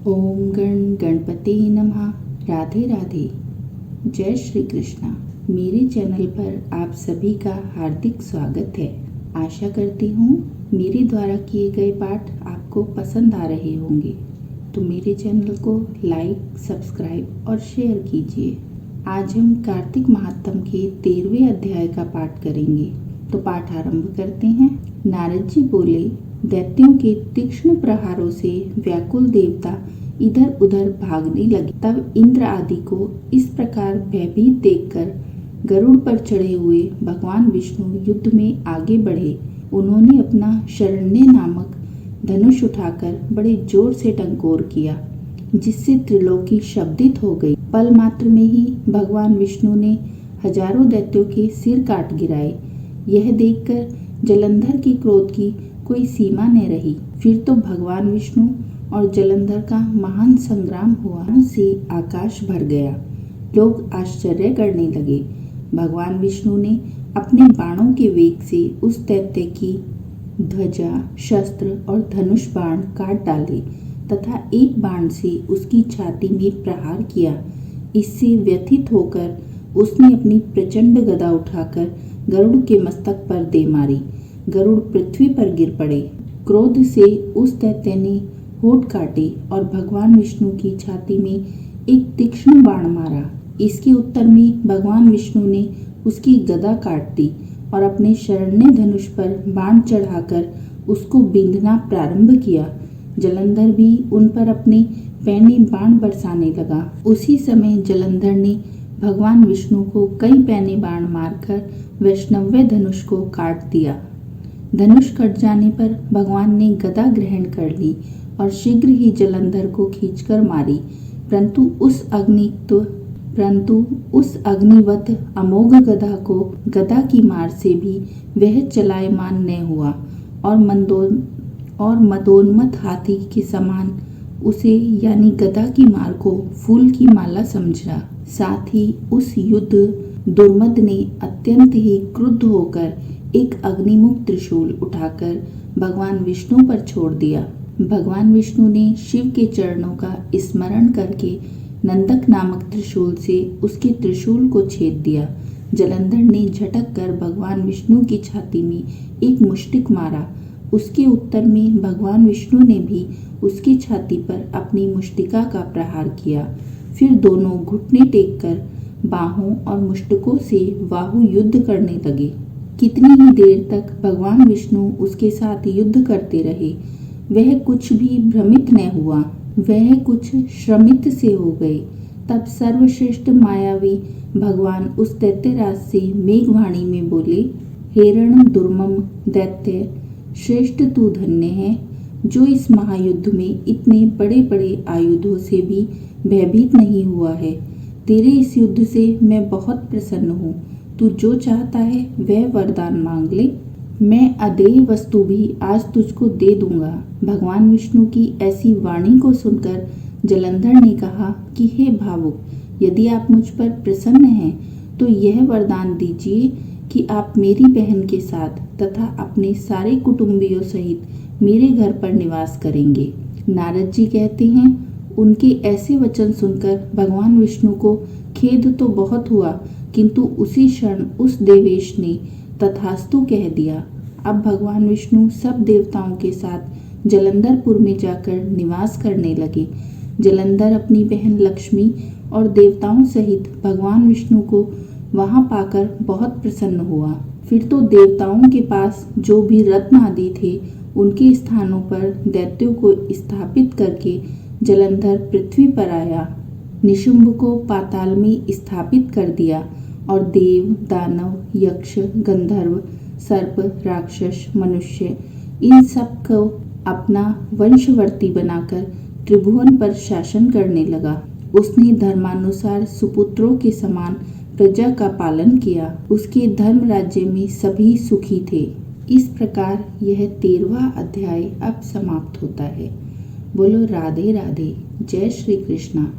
ओम गण गणपति नमः। राधे राधे। जय श्री कृष्णा। मेरे चैनल पर आप सभी का हार्दिक स्वागत है। आशा करती हूँ मेरे द्वारा किए गए पाठ आपको पसंद आ रहे होंगे, तो मेरे चैनल को लाइक, सब्सक्राइब और शेयर कीजिए। आज हम कार्तिक महात्म के 13वें अध्याय का पाठ करेंगे, तो पाठ आरंभ करते हैं। नारद जी बोले, दैत्यों के तीक्ष्ण प्रहारों से व्याकुल देवता इधर उधर भागने लगे। तब इंद्र आदि को इस प्रकार भयभीत देखकर गरुड़ पर चढ़े हुए भगवान विष्णु युद्ध में आगे बढ़े। उन्होंने अपना शरण्य नामक धनुष उठाकर बड़े जोर से टंकोर किया, जिससे त्रिलोकी शब्दित हो गई। पल मात्र में ही भगवान विष्णु ने हजारों दैत्यों के सिर काट गिराए। यह देखकर जलंधर के क्रोध की कोई सीमा न रही। फिर तो भगवान विष्णु और जलंधर का महान संग्राम हुआ, से आकाश भर गया। लोग आश्चर्य करने लगे। भगवान विष्णु ने अपने बाणों के वेग से उस दैत्य की ध्वजा, शस्त्र और धनुष बाण काट डाले तथा एक बाण से उसकी छाती में प्रहार किया। इससे व्यथित होकर उसने अपनी प्रचंड गदा उठाकर गरुड़ के मस्तक पर दे मारी। गरुड़ पृथ्वी पर गिर पड़े। क्रोध से उस दैत्य ने होठ काटे और भगवान विष्णु की छाती में एक तीक्ष्ण बाण मारा। इसके उत्तर में भगवान विष्णु ने उसकी गदा काट दी और अपने शरण्य धनुष पर बाण चढ़ाकर उसको बींधना प्रारंभ किया। जलंधर भी उन पर अपने पैनी बाण बरसाने लगा। उसी समय जलंधर ने भगवान विष्णु को कई पैने बाण मारकर वैष्णव्य धनुष को काट दिया। धनुष कट जाने पर भगवान ने गदा ग्रहण कर ली और शीघ्र ही जलंधर को खींचकर मारी। परंतु उस अग्निवत अमोघ गदा को गदा की मार से भी वह चलायमान न हुआ और मदोन्मत्त हाथी के समान उसे यानी गदा की मार को फूल की माला समझा। साथ ही उस युद्ध दुर्मद ने अत्यंत ही क्रुद्ध होकर एक अग्निमुख त्रिशूल उठाकर भगवान विष्णु पर छोड़ दिया। भगवान विष्णु ने शिव के चरणों का स्मरण करके नंदक नामक त्रिशूल से उसके त्रिशूल को छेद दिया। जलंधर ने झटक कर भगवान विष्णु की छाती में एक मुष्टिक मारा। उसके उत्तर में भगवान विष्णु ने भी उसकी छाती पर अपनी मुष्टिका का प्रहार किया। फिर दोनों घुटने टेककर बाहों और मुष्टिकों से बाहु युद्ध करने लगे। कितनी ही देर तक भगवान विष्णु उसके साथ युद्ध करते रहे। वह कुछ भी भ्रमित न हुआ, वह कुछ श्रमित से हो गए। तब सर्वश्रेष्ठ मायावी भगवान उस दैत्यराज से मेघवाणी में बोले, हेरण दुर्मम दैत्य श्रेष्ठ तू धन्य है, जो इस महायुद्ध में इतने बड़े बड़े आयुधों से भी भयभीत नहीं हुआ है। तेरे इस युद्ध से मैं बहुत प्रसन्न हूँ। तू जो चाहता है वह वरदान मांग ले, मैं अदेय वस्तु भी आज तुझको दे दूंगा। भगवान विष्णु की ऐसी वाणी को सुनकर जलंधर ने कहा कि हे भावुक, यदि आप मुझ पर प्रसन्न हैं तो यह वरदान दीजिए कि आप मेरी बहन के साथ तथा अपने सारे कुटुंबियों सहित मेरे घर पर निवास करेंगे। नारद जी कहते हैं, उनके ऐसे वचन सुनकर भगवान विष्णु को खेद तो बहुत हुआ, किंतु उसी क्षण उस देवेश ने तथास्तु कह दिया। अब भगवान विष्णु सब देवताओं के साथ जलंधरपुर में जाकर निवास करने लगे। जलंधर अपनी बहन लक्ष्मी और देवताओं सहित भगवान विष्णु को वहां पाकर बहुत प्रसन्न हुआ। फिर तो देवताओं के पास जो भी रत्न आदि थे, उनके स्थानों पर दैत्यों को स्थापित करके जलंधर पृथ्वी पर आया। निशुंभ को पाताल में स्थापित कर दिया और देव, दानव, यक्ष, गंधर्व, सर्प, राक्षस, मनुष्य इन सब को अपना वंशवर्ती बनाकर त्रिभुवन पर शासन करने लगा। उसने धर्मानुसार सुपुत्रों के समान प्रजा का पालन किया। उसके धर्म राज्य में सभी सुखी थे। इस प्रकार यह 13वां अध्याय अब समाप्त होता है। बोलो राधे राधे। जय श्री कृष्णा।